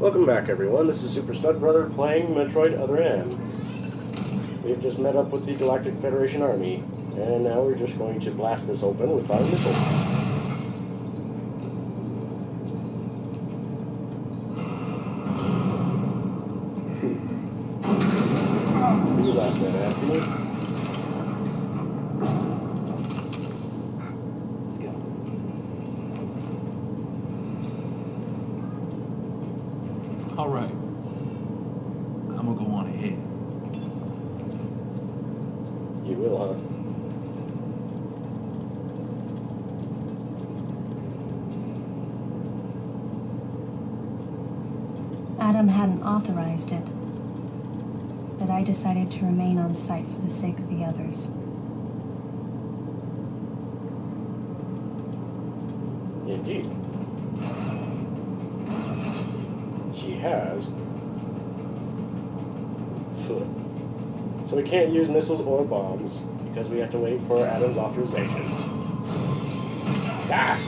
Welcome back, everyone. This is Super Stud Brother playing Metroid Other M. We've just met up with the Galactic Federation Army, and now we're just going to blast this open with our missile. You laughed at after me. All right. I'm gonna go on ahead. You will, huh? Adam hadn't authorized it, but I decided to remain on site for the sake of the others. Indeed. She has. So we can't use missiles or bombs because we have to wait for Adam's authorization. Ah!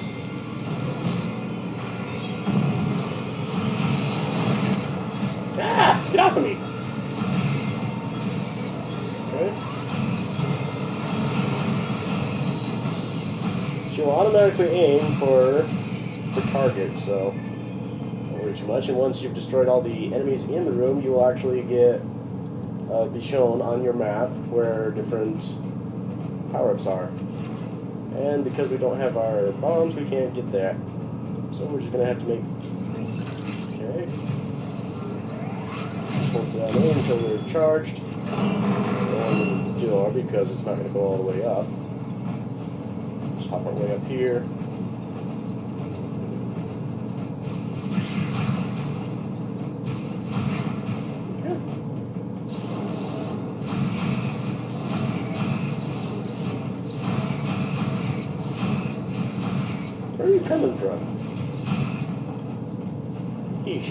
Ah! Get off of me! Okay. She'll automatically aim for targets, so don't worry too much. And once you've destroyed all the enemies in the room, you will actually be shown on your map where different power-ups are. And because we don't have our bombs, we can't get that. So we're just gonna have to make. Okay. Just hold that in until we're charged. And the door, because it's not gonna go all the way up. Just hop our way up here. Where are you coming from? Eesh.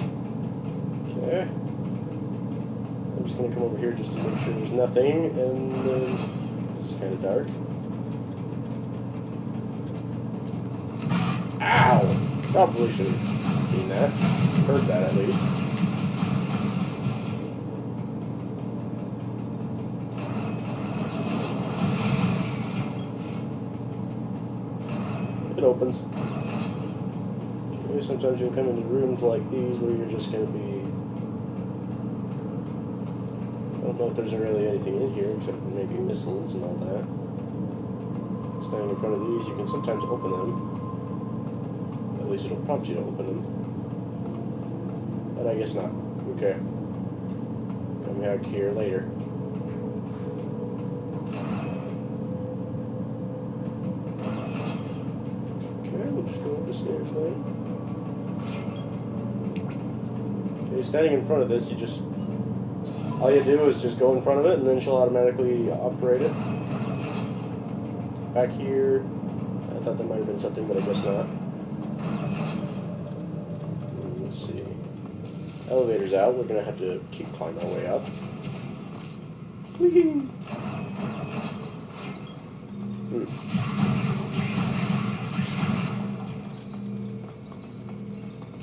Okay. I'm just gonna come over here just to make sure there's nothing, and then it's kind of dark. Ow! Probably should have seen that. Heard that at least. It opens. Okay, sometimes you'll come into rooms like these where you're just going to be... I don't know if there's really anything in here except maybe missiles and all that. Standing in front of these, you can sometimes open them. At least it'll prompt you to open them. But I guess not. Okay. Come back here later. We'll just go up the stairs then. Okay, standing in front of this, all you do is just go in front of it, and then she'll automatically operate it. Back here, I thought there might have been something, but I guess not. Let's see. Elevator's out. We're gonna have to keep climbing our way up. Whee!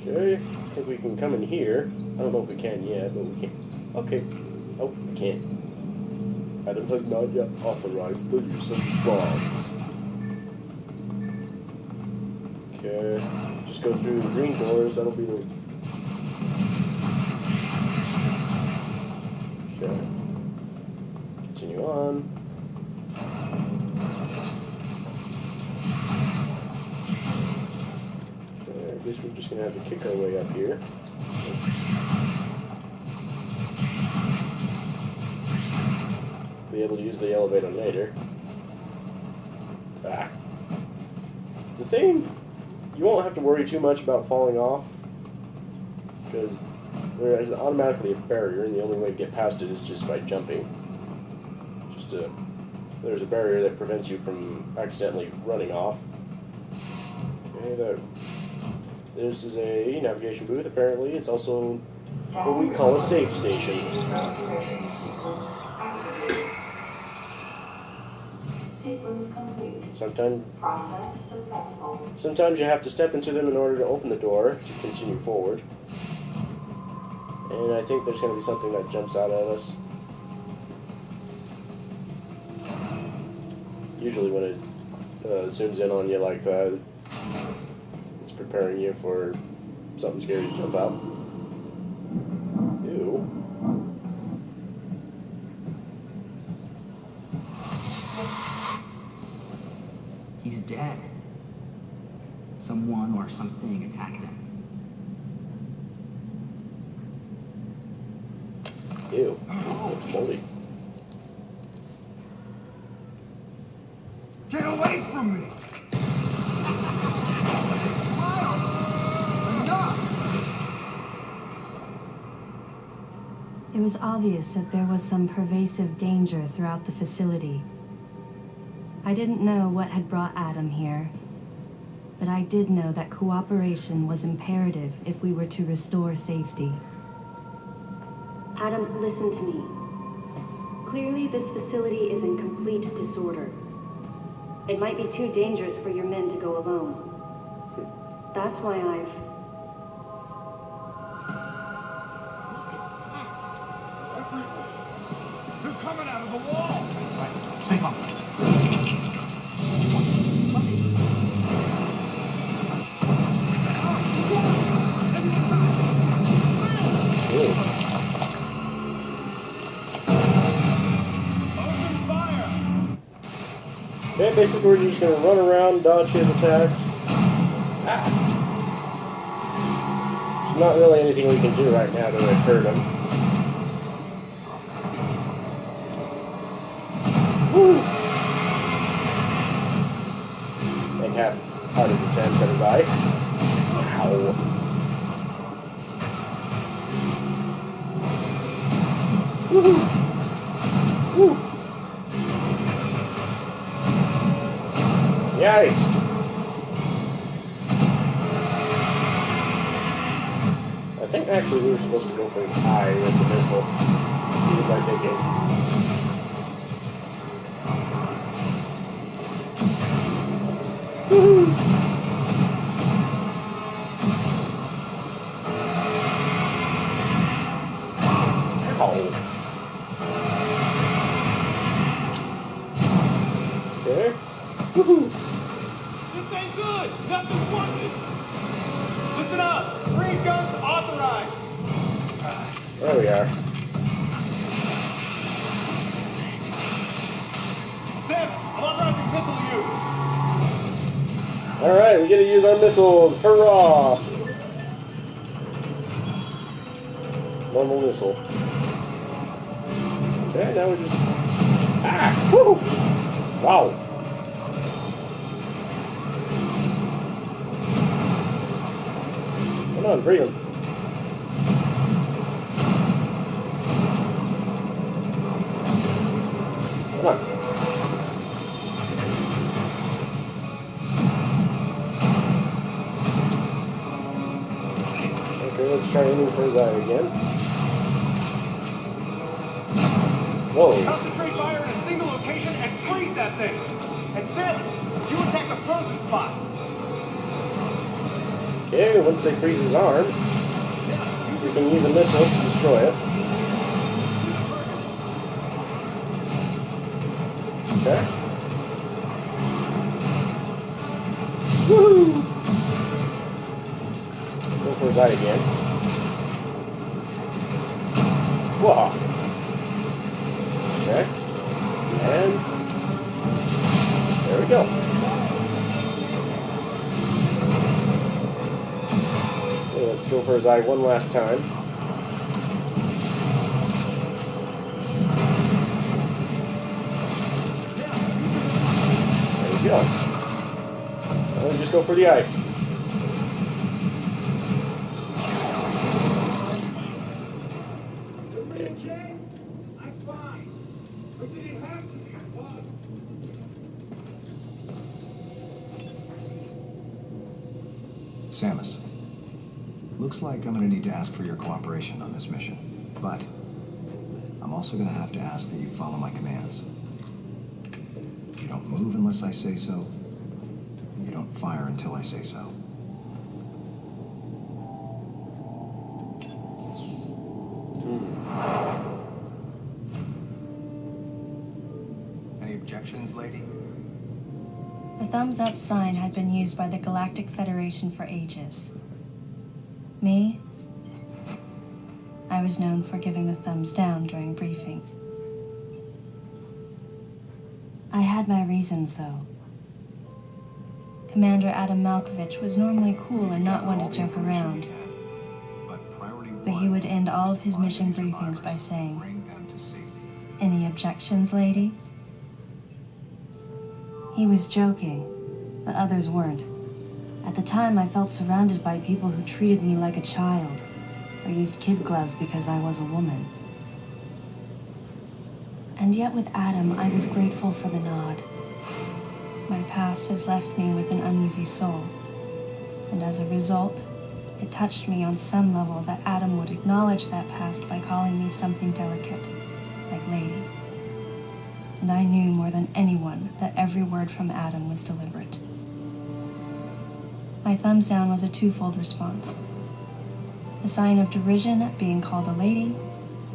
Okay, I think we can come in here. I don't know if we can yet, but we can. Okay. Oh, we can't. Adam has not yet authorized the use of bombs. Okay, just go through the green doors. That'll be the. Okay. Continue on. I guess we're just going to have to kick our way up here. Be able to use the elevator later. Ah. The thing, you won't have to worry too much about falling off, because there is automatically a barrier, and the only way to get past it is just by jumping. There's a barrier that prevents you from accidentally running off. Okay, this is a navigation booth, apparently. It's also what we call a safe station. Sequence complete. Sometimes Process successful. Sometimes you have to step into them in order to open the door to continue forward. And I think there's going to be something that jumps out at us. Usually when it zooms in on you like that, it's preparing you for something scary to jump out. Ew. He's dead. Someone or something attacked him. Ew. It's moldy. Get away from me! It was obvious that there was some pervasive danger throughout the facility. I didn't know what had brought Adam here, but I did know that cooperation was imperative if we were to restore safety. Adam, listen to me. Clearly, this facility is in complete disorder. It might be too dangerous for your men to go alone. That's why I've... They're coming out of the wall! Right, stay calm. Ew. Open fire! Okay, basically we're just going to run around, dodge his attacks. Ah. There's not really anything we can do right now to hurt him. Woo! Make half-hearted attempts at his eye. Ow. Woohoo! Woo! Yikes! I think actually we were supposed to go for his eye with the missile. He was like thinking. Woohoo! Ow. Okay. Woohoo! This ain't good! Nothing's working! Listen up! 3 guns authorized! There we are. Sam, I'm authorizing missile use! Alright, we get to use our missiles. Hurrah! Normal missile. Okay, now we're just... Ah! Woo! Wow! Come on, freeze him. Come on. Okay, let's try aiming for his eye again. Whoa. Concentrate fire in a single location and freeze that thing! And Sam, you attack the frozen spot! Okay, once they freeze his arm, you can use a missile to destroy it. Okay. Woo! Go for his eye again. Whoa! Okay. And there we go. Okay, let's go for his eye one last time. There we go. And just go for the eye. I'm fine! But did it have to be one? Samus, looks like I'm going to need to ask for your cooperation on this mission, but I'm also going to have to ask that you follow my commands. You don't move unless I say so. You don't fire until I say so. objections, lady? The thumbs up sign had been used by the Galactic Federation for ages. Me? I was known for giving the thumbs down during briefing. I had my reasons, though. Commander Adam Malkovich was normally cool and not one to joke around, but he would end all of his mission briefings by saying, "Any objections, lady?" He was joking, but others weren't. At the time, I felt surrounded by people who treated me like a child, or used kid gloves because I was a woman. And yet with Adam, I was grateful for the nod. My past has left me with an uneasy soul, and as a result, it touched me on some level that Adam would acknowledge that past by calling me something delicate, like lady. And I knew more than anyone that every word from Adam was deliberate. My thumbs down was a twofold response. A sign of derision at being called a lady,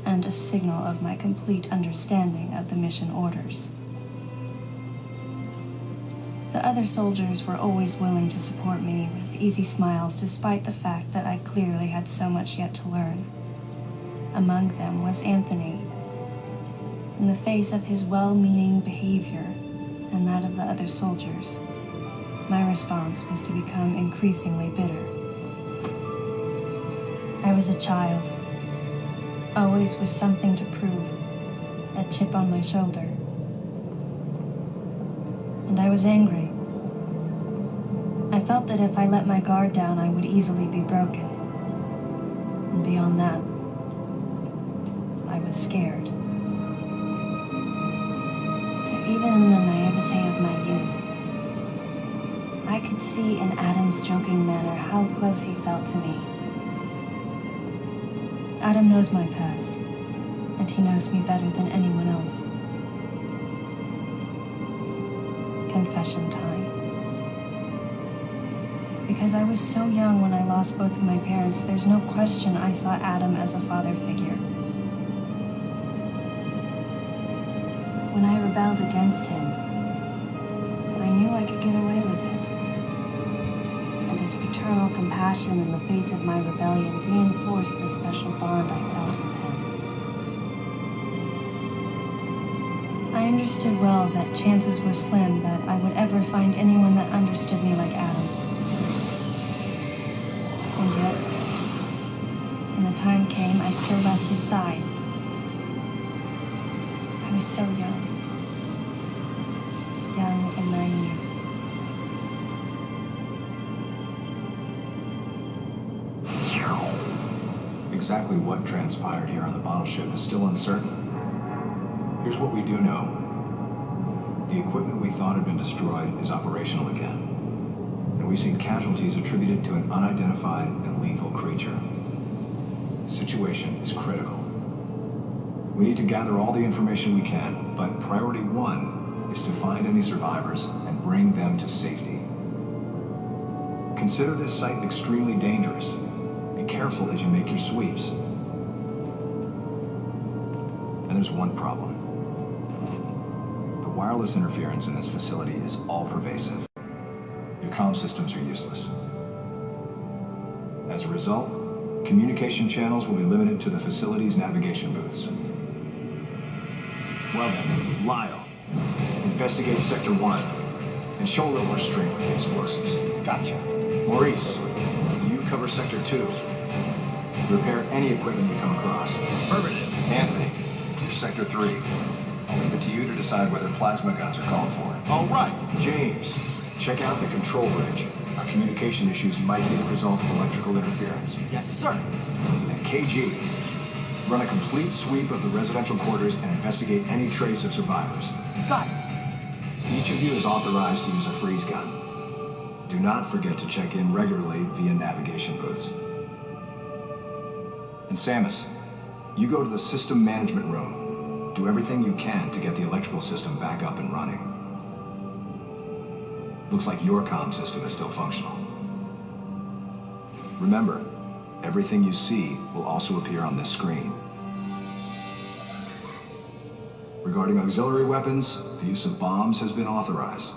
and a signal of my complete understanding of the mission orders. The other soldiers were always willing to support me with easy smiles despite the fact that I clearly had so much yet to learn. Among them was Anthony. In the face of his well-meaning behavior and that of the other soldiers, my response was to become increasingly bitter. I was a child, always with something to prove, a chip on my shoulder. And I was angry. I felt that if I let my guard down, I would easily be broken. And beyond that, I was scared. But even in the naivete of my youth, I could see in Adam's joking manner how close he felt to me. Adam knows my past, and he knows me better than anyone else. Confession time. Because I was so young when I lost both of my parents, there's no question I saw Adam as a father figure. When I rebelled against him, I knew I could get away with it. And his paternal compassion in the face of my rebellion reinforced the special bond I felt with him. I understood well that chances were slim that I would ever find anyone that understood me like Adam. And yet, when the time came, I still left his side. I was so young and naive. Exactly what transpired here on the bottle ship is still uncertain. Here's what we do know. The equipment we thought had been destroyed is operational again. And we've seen casualties attributed to an unidentified and lethal creature. The situation is critical. We need to gather all the information we can, but priority one is to find any survivors and bring them to safety. Consider this site extremely dangerous. Be careful as you make your sweeps. And there's one problem. The wireless interference in this facility is all-pervasive. Your comm systems are useless. As a result, communication channels will be limited to the facility's navigation booths. Well then, Lyle, investigate Sector 1 and show a little restraint with the explosives. Gotcha. Maurice, you cover Sector 2. Repair any equipment you come across. Affirmative. Anthony, you're Sector 3. I'll leave it to you to decide whether plasma guns are called for. All right. James, check out the control bridge. Our communication issues might be the result of electrical interference. Yes, sir. And KG, run a complete sweep of the residential quarters and investigate any trace of survivors. Got it. Each of you is authorized to use a freeze gun. Do not forget to check in regularly via navigation booths. And Samus, you go to the system management room. Do everything you can to get the electrical system back up and running. Looks like your comm system is still functional. Remember, everything you see will also appear on this screen. Regarding auxiliary weapons, the use of bombs has been authorized.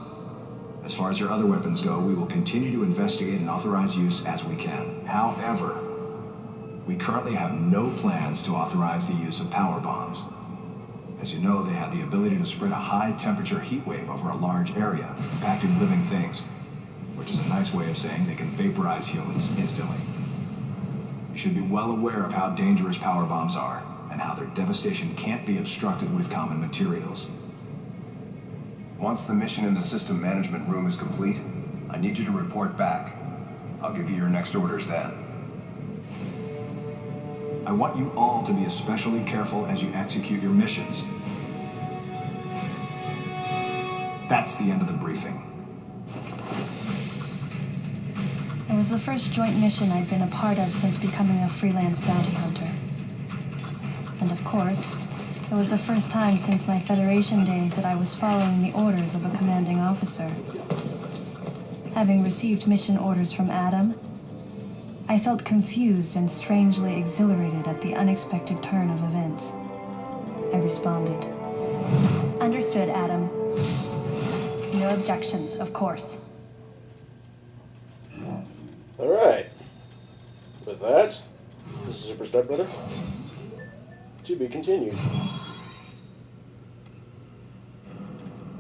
As far as your other weapons go, we will continue to investigate and authorize use as we can. However, we currently have no plans to authorize the use of power bombs. As you know, they have the ability to spread a high-temperature heat wave over a large area, impacting living things, which is a nice way of saying they can vaporize humans instantly. You should be well aware of how dangerous power bombs are, and how their devastation can't be obstructed with common materials. Once the mission in the system management room is complete, I need you to report back. I'll give you your next orders then. I want you all to be especially careful as you execute your missions. That's the end of the briefing. It was the first joint mission I'd been a part of since becoming a freelance bounty hunter. And of course, it was the first time since my Federation days that I was following the orders of a commanding officer. Having received mission orders from Adam, I felt confused and strangely exhilarated at the unexpected turn of events. I responded. Understood, Adam. No objections, of course. Alright. With that, this is Super Stepbrother. To be continued.